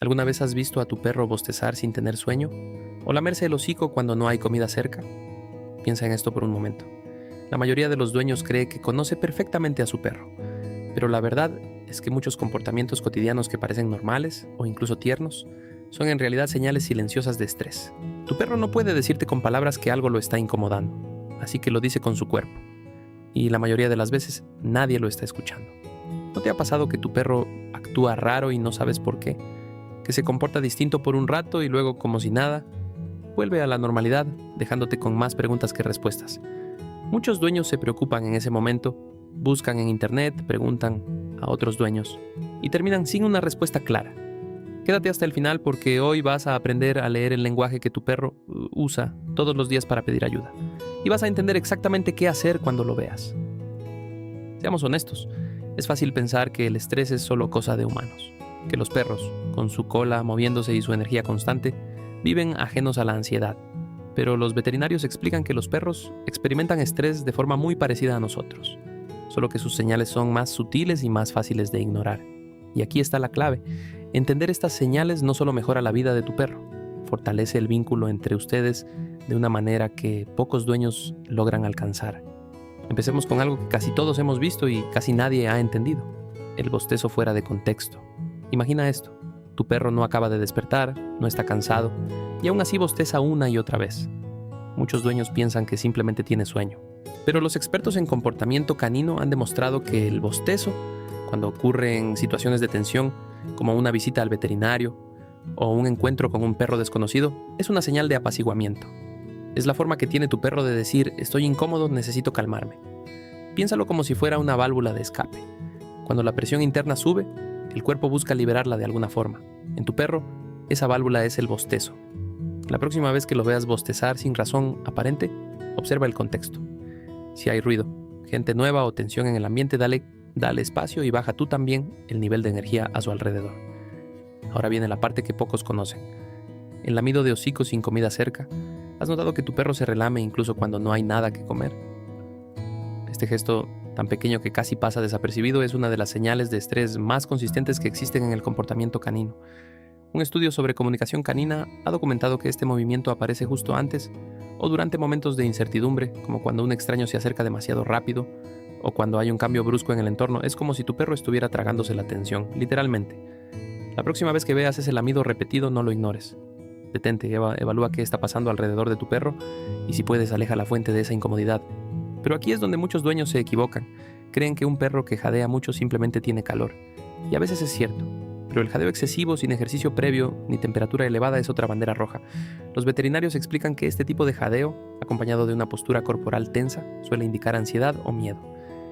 ¿Alguna vez has visto a tu perro bostezar sin tener sueño? ¿O lamerse el hocico cuando no hay comida cerca? Piensa en esto por un momento. La mayoría de los dueños cree que conoce perfectamente a su perro, pero la verdad es que muchos comportamientos cotidianos que parecen normales o incluso tiernos son en realidad señales silenciosas de estrés. Tu perro no puede decirte con palabras que algo lo está incomodando, así que lo dice con su cuerpo. Y la mayoría de las veces nadie lo está escuchando. ¿No te ha pasado que tu perro actúa raro y no sabes por qué? Que se comporta distinto por un rato y luego, como si nada, vuelve a la normalidad, dejándote con más preguntas que respuestas. Muchos dueños se preocupan en ese momento, buscan en internet, preguntan a otros dueños y terminan sin una respuesta clara. Quédate hasta el final porque hoy vas a aprender a leer el lenguaje que tu perro usa todos los días para pedir ayuda. Y vas a entender exactamente qué hacer cuando lo veas. Seamos honestos, es fácil pensar que el estrés es solo cosa de humanos, que los perros, con su cola moviéndose y su energía constante, viven ajenos a la ansiedad. Pero los veterinarios explican que los perros experimentan estrés de forma muy parecida a nosotros, solo que sus señales son más sutiles y más fáciles de ignorar. Y aquí está la clave. Entender estas señales no solo mejora la vida de tu perro, fortalece el vínculo entre ustedes de una manera que pocos dueños logran alcanzar. Empecemos con algo que casi todos hemos visto y casi nadie ha entendido: el bostezo fuera de contexto. Imagina esto: tu perro no acaba de despertar, no está cansado, y aún así bosteza una y otra vez. Muchos dueños piensan que simplemente tiene sueño, pero los expertos en comportamiento canino han demostrado que el bostezo, cuando ocurre en situaciones de tensión, como una visita al veterinario o un encuentro con un perro desconocido, es una señal de apaciguamiento. Es la forma que tiene tu perro de decir: estoy incómodo, necesito calmarme. Piénsalo como si fuera una válvula de escape. Cuando la presión interna sube, el cuerpo busca liberarla de alguna forma. En tu perro, esa válvula es el bostezo. La próxima vez que lo veas bostezar sin razón aparente, observa el contexto. Si hay ruido, gente nueva o tensión en el ambiente, dale espacio y baja tú también el nivel de energía a su alrededor. Ahora viene la parte que pocos conocen: el lamido de hocico sin comida cerca. ¿Has notado que tu perro se relame incluso cuando no hay nada que comer? Este gesto, tan pequeño que casi pasa desapercibido, es una de las señales de estrés más consistentes que existen en el comportamiento canino. Un estudio sobre comunicación canina ha documentado que este movimiento aparece justo antes o durante momentos de incertidumbre, como cuando un extraño se acerca demasiado rápido o cuando hay un cambio brusco en el entorno. Es como si tu perro estuviera tragándose la atención, literalmente. La próxima vez que veas ese lamido repetido, no lo ignores. Detente, evalúa qué está pasando alrededor de tu perro y, si puedes, aleja la fuente de esa incomodidad. Pero aquí es donde muchos dueños se equivocan. Creen que un perro que jadea mucho simplemente tiene calor. Y a veces es cierto, pero el jadeo excesivo sin ejercicio previo ni temperatura elevada es otra bandera roja. Los veterinarios explican que este tipo de jadeo, acompañado de una postura corporal tensa, suele indicar ansiedad o miedo.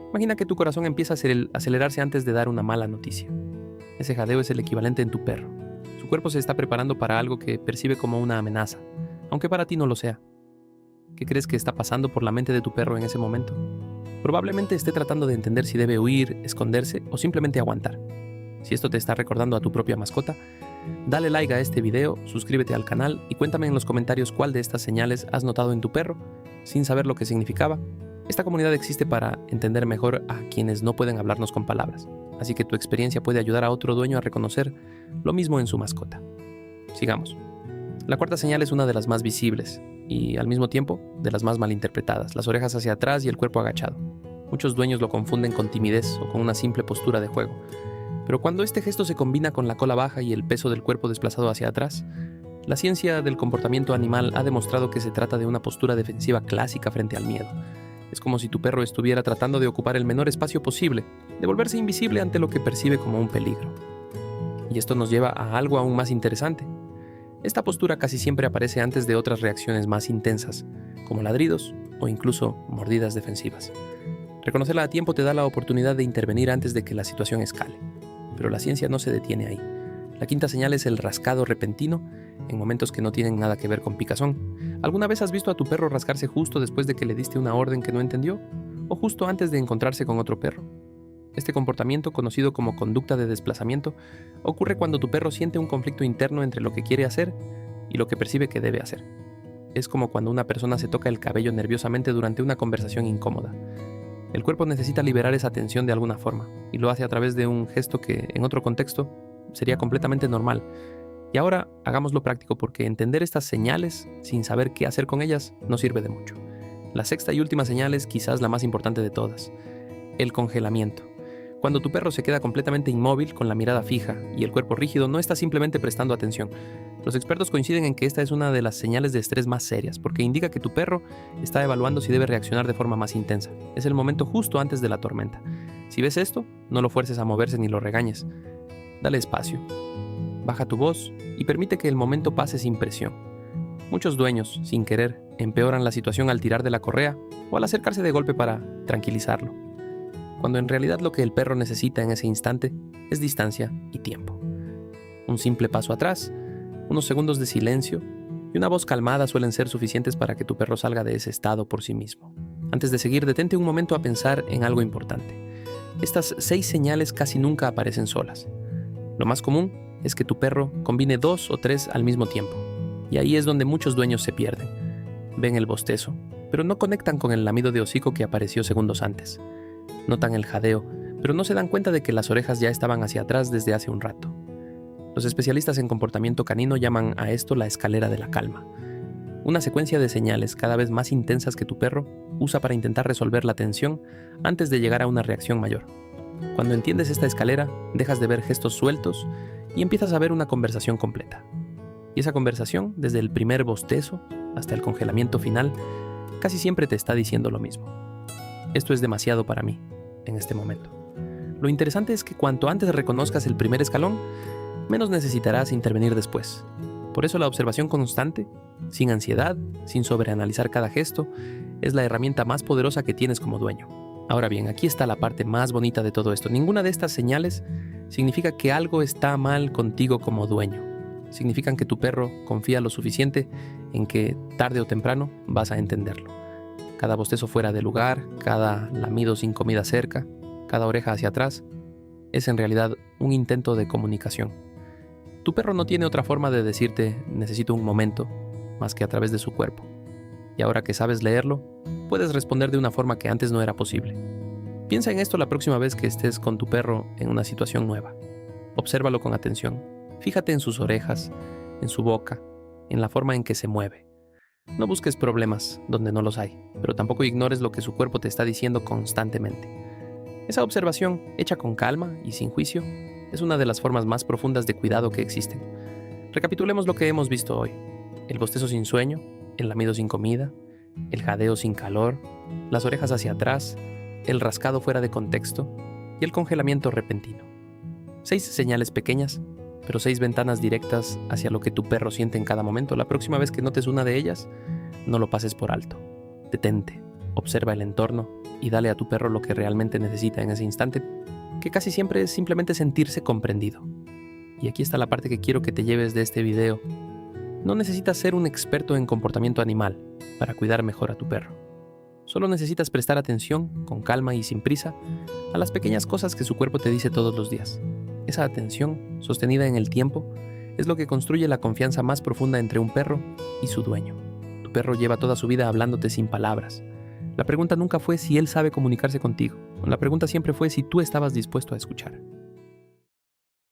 Imagina que tu corazón empieza a acelerarse antes de dar una mala noticia. Ese jadeo es el equivalente en tu perro. Su cuerpo se está preparando para algo que percibe como una amenaza, aunque para ti no lo sea. ¿Qué crees que está pasando por la mente de tu perro en ese momento? Probablemente esté tratando de entender si debe huir, esconderse o simplemente aguantar. Si esto te está recordando a tu propia mascota, dale like a este video, suscríbete al canal y cuéntame en los comentarios cuál de estas señales has notado en tu perro sin saber lo que significaba. Esta comunidad existe para entender mejor a quienes no pueden hablarnos con palabras, así que tu experiencia puede ayudar a otro dueño a reconocer lo mismo en su mascota. Sigamos. La cuarta señal es una de las más visibles y, al mismo tiempo, de las más malinterpretadas: las orejas hacia atrás y el cuerpo agachado. Muchos dueños lo confunden con timidez o con una simple postura de juego. Pero cuando este gesto se combina con la cola baja y el peso del cuerpo desplazado hacia atrás, la ciencia del comportamiento animal ha demostrado que se trata de una postura defensiva clásica frente al miedo. Es como si tu perro estuviera tratando de ocupar el menor espacio posible, de volverse invisible ante lo que percibe como un peligro. Y esto nos lleva a algo aún más interesante. Esta postura casi siempre aparece antes de otras reacciones más intensas, como ladridos o incluso mordidas defensivas. Reconocerla a tiempo te da la oportunidad de intervenir antes de que la situación escale. Pero la ciencia no se detiene ahí. La quinta señal es el rascado repentino en momentos que no tienen nada que ver con picazón. ¿Alguna vez has visto a tu perro rascarse justo después de que le diste una orden que no entendió? ¿O justo antes de encontrarse con otro perro? Este comportamiento, conocido como conducta de desplazamiento, ocurre cuando tu perro siente un conflicto interno entre lo que quiere hacer y lo que percibe que debe hacer. Es como cuando una persona se toca el cabello nerviosamente durante una conversación incómoda. El cuerpo necesita liberar esa tensión de alguna forma, y lo hace a través de un gesto que, en otro contexto, sería completamente normal. Y ahora hagámoslo práctico porque entender estas señales sin saber qué hacer con ellas no sirve de mucho. La sexta y última señal es quizás la más importante de todas: el congelamiento. Cuando tu perro se queda completamente inmóvil, con la mirada fija y el cuerpo rígido, no está simplemente prestando atención. Los expertos coinciden en que esta es una de las señales de estrés más serias, porque indica que tu perro está evaluando si debe reaccionar de forma más intensa. Es el momento justo antes de la tormenta. Si ves esto, no lo fuerces a moverse ni lo regañes. Dale espacio. Baja tu voz y permite que el momento pase sin presión. Muchos dueños, sin querer, empeoran la situación al tirar de la correa o al acercarse de golpe para tranquilizarlo, cuando en realidad lo que el perro necesita en ese instante es distancia y tiempo. Un simple paso atrás, unos segundos de silencio y una voz calmada suelen ser suficientes para que tu perro salga de ese estado por sí mismo. Antes de seguir, detente un momento a pensar en algo importante. Estas 6 señales casi nunca aparecen solas. Lo más común es que tu perro combine 2 o 3 al mismo tiempo, y ahí es donde muchos dueños se pierden. Ven el bostezo, pero no conectan con el lamido de hocico que apareció segundos antes. Notan el jadeo, pero no se dan cuenta de que las orejas ya estaban hacia atrás desde hace un rato. Los especialistas en comportamiento canino llaman a esto la escalera de la calma. Una secuencia de señales cada vez más intensas que tu perro usa para intentar resolver la tensión antes de llegar a una reacción mayor. Cuando entiendes esta escalera, dejas de ver gestos sueltos y empiezas a ver una conversación completa. Y esa conversación, desde el primer bostezo hasta el congelamiento final, casi siempre te está diciendo lo mismo: esto es demasiado para mí, en este momento. Lo interesante es que cuanto antes reconozcas el primer escalón, menos necesitarás intervenir después. Por eso la observación constante, sin ansiedad, sin sobreanalizar cada gesto, es la herramienta más poderosa que tienes como dueño. Ahora bien, aquí está la parte más bonita de todo esto. Ninguna de estas señales significa que algo está mal contigo como dueño. Significan que tu perro confía lo suficiente en que tarde o temprano vas a entenderlo. Cada bostezo fuera de lugar, cada lamido sin comida cerca, cada oreja hacia atrás, es en realidad un intento de comunicación. Tu perro no tiene otra forma de decirte necesito un momento, más que a través de su cuerpo. Y ahora que sabes leerlo, puedes responder de una forma que antes no era posible. Piensa en esto la próxima vez que estés con tu perro en una situación nueva. Obsérvalo con atención. Fíjate en sus orejas, en su boca, en la forma en que se mueve. No busques problemas donde no los hay, pero tampoco ignores lo que su cuerpo te está diciendo constantemente. Esa observación, hecha con calma y sin juicio, es una de las formas más profundas de cuidado que existen. Recapitulemos lo que hemos visto hoy: el bostezo sin sueño, el lamido sin comida, el jadeo sin calor, las orejas hacia atrás, el rascado fuera de contexto y el congelamiento repentino. 6 señales pequeñas, pero 6 ventanas directas hacia lo que tu perro siente en cada momento. La próxima vez que notes una de ellas, no lo pases por alto. Detente, observa el entorno y dale a tu perro lo que realmente necesita en ese instante, que casi siempre es simplemente sentirse comprendido. Y aquí está la parte que quiero que te lleves de este video. No necesitas ser un experto en comportamiento animal para cuidar mejor a tu perro. Solo necesitas prestar atención, con calma y sin prisa, a las pequeñas cosas que su cuerpo te dice todos los días. Esa atención, sostenida en el tiempo, es lo que construye la confianza más profunda entre un perro y su dueño. Tu perro lleva toda su vida hablándote sin palabras. La pregunta nunca fue si él sabe comunicarse contigo. La pregunta siempre fue si tú estabas dispuesto a escuchar.